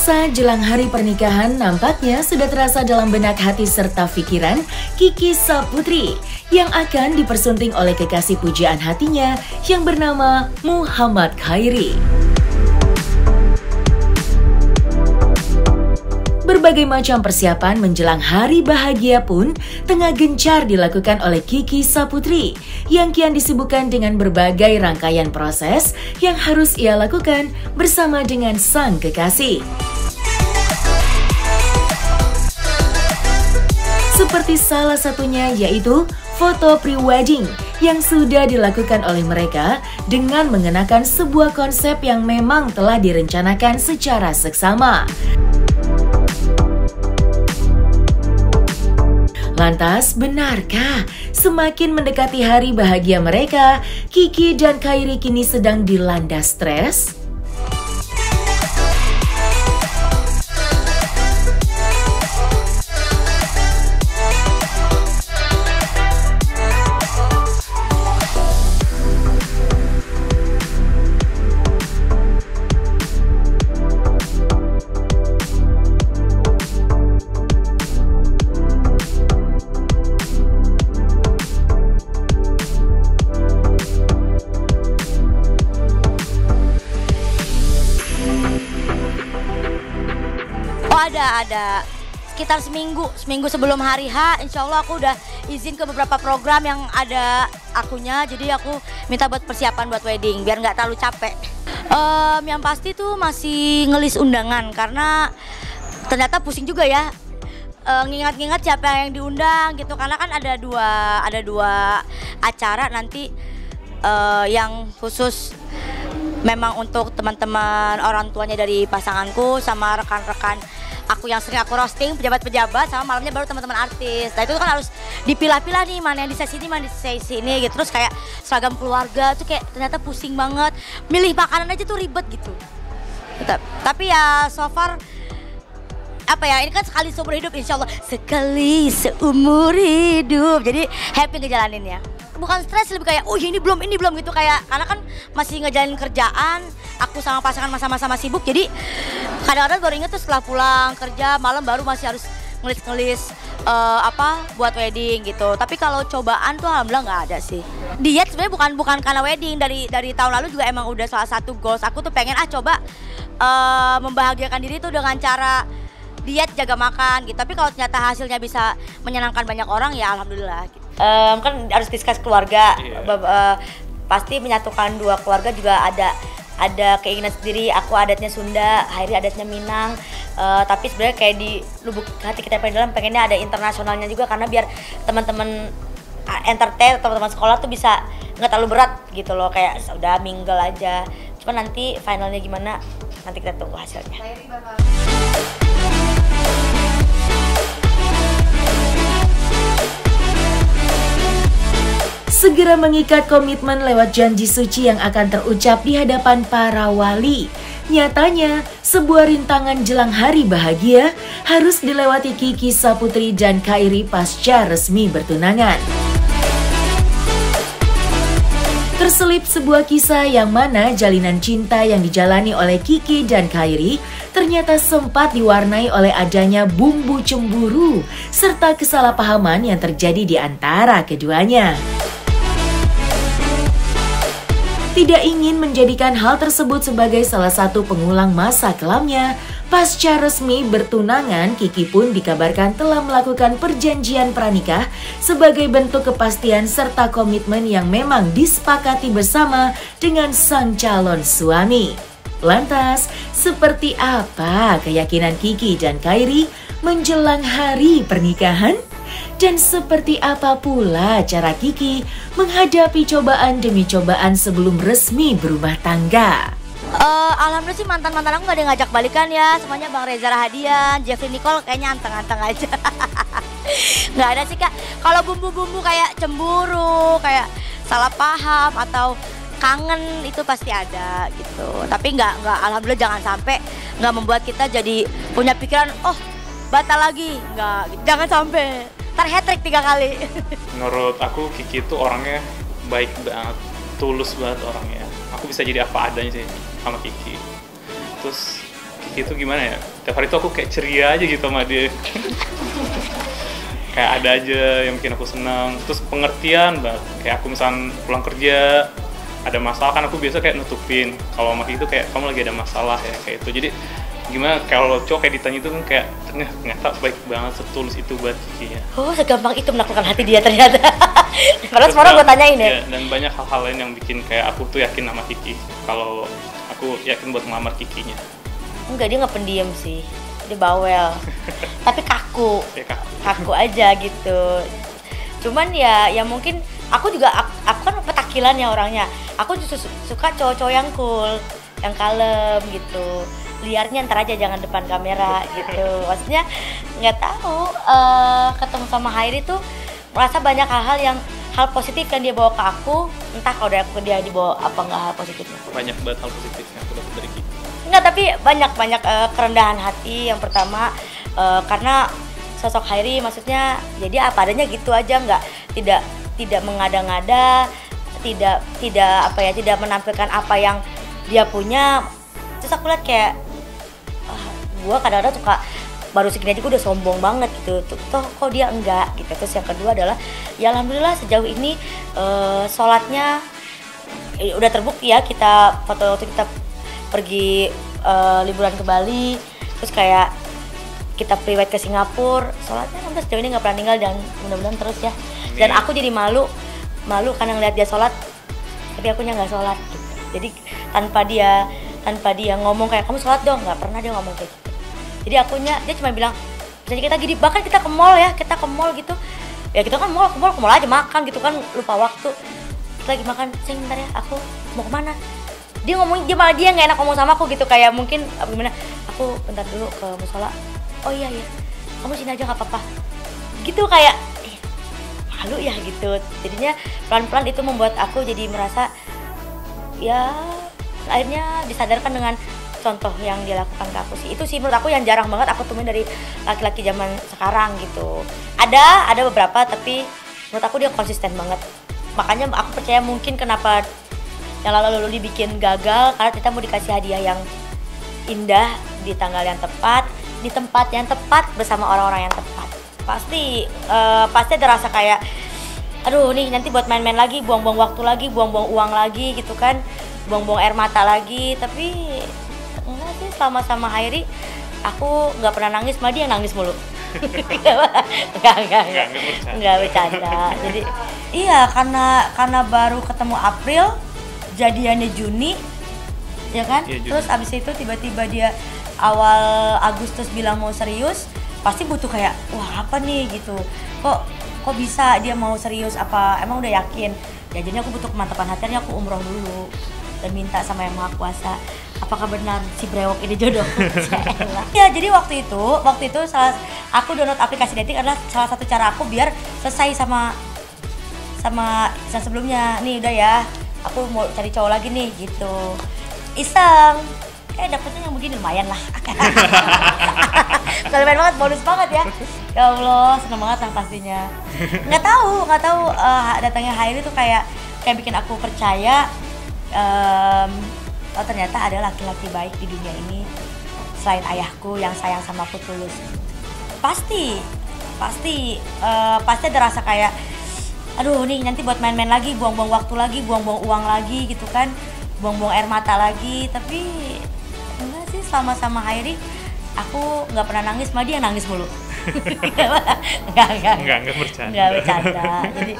Nusa jelang hari pernikahan nampaknya sudah terasa dalam benak hati serta pikiran Kiki Saputri yang akan dipersunting oleh kekasih pujaan hatinya yang bernama Muhammad Khairi. Berbagai macam persiapan menjelang hari bahagia pun tengah gencar dilakukan oleh Kiki Saputri yang kian disibukkan dengan berbagai rangkaian proses yang harus ia lakukan bersama dengan sang kekasih. Seperti salah satunya yaitu foto pre-wedding yang sudah dilakukan oleh mereka dengan mengenakan sebuah konsep yang memang telah direncanakan secara seksama. Lantas, benarkah semakin mendekati hari bahagia mereka, Kiki dan Khairi kini sedang dilanda stres? Ada sekitar seminggu sebelum hari H, insya Allah aku udah izin ke beberapa program yang ada akunya, jadi aku minta buat persiapan buat wedding biar nggak terlalu capek. Yang pasti tuh masih ngelis undangan karena ternyata pusing juga ya, ngingat-ngingat siapa yang diundang gitu, karena kan ada dua acara nanti yang khusus memang untuk teman-teman orang tuanya dari pasanganku sama rekan-rekan aku yang sering aku roasting, pejabat-pejabat, sama malamnya baru teman-teman artis. Nah itu kan harus dipilah-pilah nih, mana yang di sesi ini, mana di sesi ini gitu. Terus kayak seragam keluarga tuh kayak ternyata pusing banget. Milih makanan aja tuh ribet gitu. Tapi ya so far apa ya, ini kan sekali seumur hidup, insya Allah sekali seumur hidup. Jadi happy ngejalaninnya. Bukan stres, lebih kayak oh ini belum gitu, kayak karena kan masih ngejalanin kerjaan, aku sama pasangan sama-sama sibuk, jadi kadang-kadang baru inget tuh setelah pulang kerja malam baru masih harus ngelis buat wedding gitu. Tapi kalau cobaan tuh alhamdulillah nggak ada sih. Diet sebenarnya bukan karena wedding, dari tahun lalu juga emang udah salah satu goals aku tuh, pengen coba membahagiakan diri tuh dengan cara diet, jaga makan gitu. Tapi kalau ternyata hasilnya bisa menyenangkan banyak orang ya alhamdulillah gitu. Kan harus diskus keluarga, pasti menyatukan dua keluarga juga ada keinginan sendiri. Aku adatnya Sunda, Khairi adatnya Minang, tapi sebenarnya kayak di lubuk hati kita paling dalam pengennya ada internasionalnya juga, karena biar teman-teman entertain, teman-teman sekolah tuh bisa nggak terlalu berat gitu loh, kayak udah mingle aja. Cuma nanti finalnya gimana, nanti kita tunggu hasilnya. Segera mengikat komitmen lewat janji suci yang akan terucap di hadapan para wali. Nyatanya, sebuah rintangan jelang hari bahagia harus dilewati Kiki Saputri dan Khairi pasca resmi bertunangan. Terselip sebuah kisah yang mana jalinan cinta yang dijalani oleh Kiki dan Khairi ternyata sempat diwarnai oleh adanya bumbu cemburu serta kesalahpahaman yang terjadi di antara keduanya. Tidak ingin menjadikan hal tersebut sebagai salah satu pengulang masa kelamnya, pasca resmi bertunangan, Kiki pun dikabarkan telah melakukan perjanjian pranikah sebagai bentuk kepastian serta komitmen yang memang disepakati bersama dengan sang calon suami. Lantas, seperti apa keyakinan Kiki dan Khairi menjelang hari pernikahan? Dan seperti apa pula cara Kiki menghadapi cobaan demi cobaan sebelum resmi berumah tangga? Alhamdulillah sih mantan-mantan aku gak ada yang ngajak balikan ya. Semuanya Bang Reza Rahadian, Jeffrey Nicole kayaknya anteng-anteng aja. Nggak ada sih Kak. Kalau bumbu-bumbu kayak cemburu, kayak salah paham atau kangen itu pasti ada gitu. Tapi nggak alhamdulillah jangan sampai nggak membuat kita jadi punya pikiran oh batal lagi. Nggak, jangan sampai. Ntar hat-trick 3 kali. Menurut aku Kiki itu orangnya baik banget, tulus banget orangnya. Aku bisa jadi apa adanya sih sama Kiki. Terus Kiki itu gimana ya, tiap hari tuh aku kayak ceria aja gitu sama dia. Kayak ada aja yang bikin aku senang, terus pengertian banget. Kayak aku misal pulang kerja ada masalah kan, aku biasa kayak nutupin. Kalau sama Kiki itu kayak kamu lagi ada masalah ya, kayak itu. Jadi gimana kalau cowok kayak ditanya itu kan kayak ternyata baik banget, setulus itu buat Kiki ya. Oh, segampang itu menaklukkan hati dia ternyata. Padahal sekarang gue tanyain ya. Dan banyak hal-hal lain yang bikin kayak aku tuh yakin sama Kiki. Kalau aku yakin buat ngelamar Kikinya. Enggak, dia nggak pendiam sih, dia bawel. Tapi kaku. Ya, Kak. Kaku aja gitu. Cuman ya mungkin aku juga aku kan petakilan ya orangnya. Aku justru suka cowok-cowok yang cool, yang kalem gitu. Liarnya ntar aja, jangan depan kamera gitu. Maksudnya nggak tahu, ketemu sama Hairi tuh merasa banyak hal positif yang dia bawa ke aku. Entah kalau dari aku ke dia dibawa apa nggak hal positifnya. Banyak banget hal positif yang aku dapat dari Kiki. Enggak, tapi banyak kerendahan hati. Yang pertama karena sosok Hairi maksudnya jadi apa adanya gitu aja, tidak mengada-ngada, tidak menampilkan apa yang dia punya. Terus aku lihat kayak gue kadang-kadang suka baru segini aja gue udah sombong banget gitu, toh kok dia enggak gitu. Terus yang kedua adalah ya alhamdulillah sejauh ini sholatnya udah terbukti ya. Kita foto waktu kita pergi liburan ke Bali, terus kayak kita priwet ke Singapura, sholatnya alhamdulillah sejauh ini nggak pernah tinggal, dan mudah-mudahan terus ya. Dan aku jadi malu karena ngeliat dia sholat tapi akunya nggak sholat gitu. Jadi tanpa dia ngomong kayak kamu sholat dong, nggak pernah dia ngomong kayak gitu. Jadi akunya, dia cuma bilang jadi kita gini, bahkan kita ke mall gitu ya, kita kan ke mall aja makan gitu kan, lupa waktu. Kita lagi makan, sayang bentar ya, aku mau kemana, dia ngomong, dia nggak enak ngomong sama aku gitu, kayak mungkin gimana, aku bentar dulu ke musola. Oh iya kamu sini aja nggak apa-apa gitu, kayak malu ya gitu. Jadinya pelan-pelan itu membuat aku jadi merasa ya akhirnya disadarkan dengan contoh yang dia lakukan ke aku sih. Itu sih menurut aku yang jarang banget aku temuin dari laki-laki zaman sekarang gitu. Ada beberapa, tapi menurut aku dia konsisten banget. Makanya aku percaya mungkin kenapa yang lalu dibikin gagal, karena kita mau dikasih hadiah yang indah di tanggal yang tepat, di tempat yang tepat, bersama orang-orang yang tepat. Pasti ada rasa kayak aduh nih nanti buat main-main lagi, buang-buang waktu lagi, buang-buang uang lagi gitu kan, buang-buang air mata lagi. Tapi enggak sih, selama sama Hairi aku nggak pernah nangis, malah dia yang nangis mulu. Enggak bercanda. Jadi iya, karena baru ketemu April, jadiannya Juni ya kan. Ya, terus abis itu tiba-tiba dia awal Agustus bilang mau serius, pasti butuh kayak wah apa nih gitu, kok bisa dia mau serius, apa emang udah yakin ya. Jadi aku butuh kemantapan hatinya, aku umroh dulu dan minta sama Yang Maha Kuasa, apakah benar si brewok ini jodohku. Ya jadi waktu itu aku download aplikasi dating adalah salah satu cara aku biar selesai sama sebelumnya. Nih udah ya, aku mau cari cowok lagi nih gitu, iseng dapetnya yang begini lumayan lah. Keren banget, bonus banget ya. Ya Allah, seneng banget lah pastinya. Nggak tahu datangnya Hairi tuh kayak bikin aku percaya oh ternyata ada laki-laki baik di dunia ini selain ayahku yang sayang sama aku tulus. Pasti ada rasa kayak aduh nih nanti buat main-main lagi, buang-buang waktu lagi, buang-buang uang lagi gitu kan, buang-buang air mata lagi. Tapi enggak sih, selama sama Hairi aku nggak pernah nangis, malah dia yang nangis mulu. Enggak bercanda. Jadi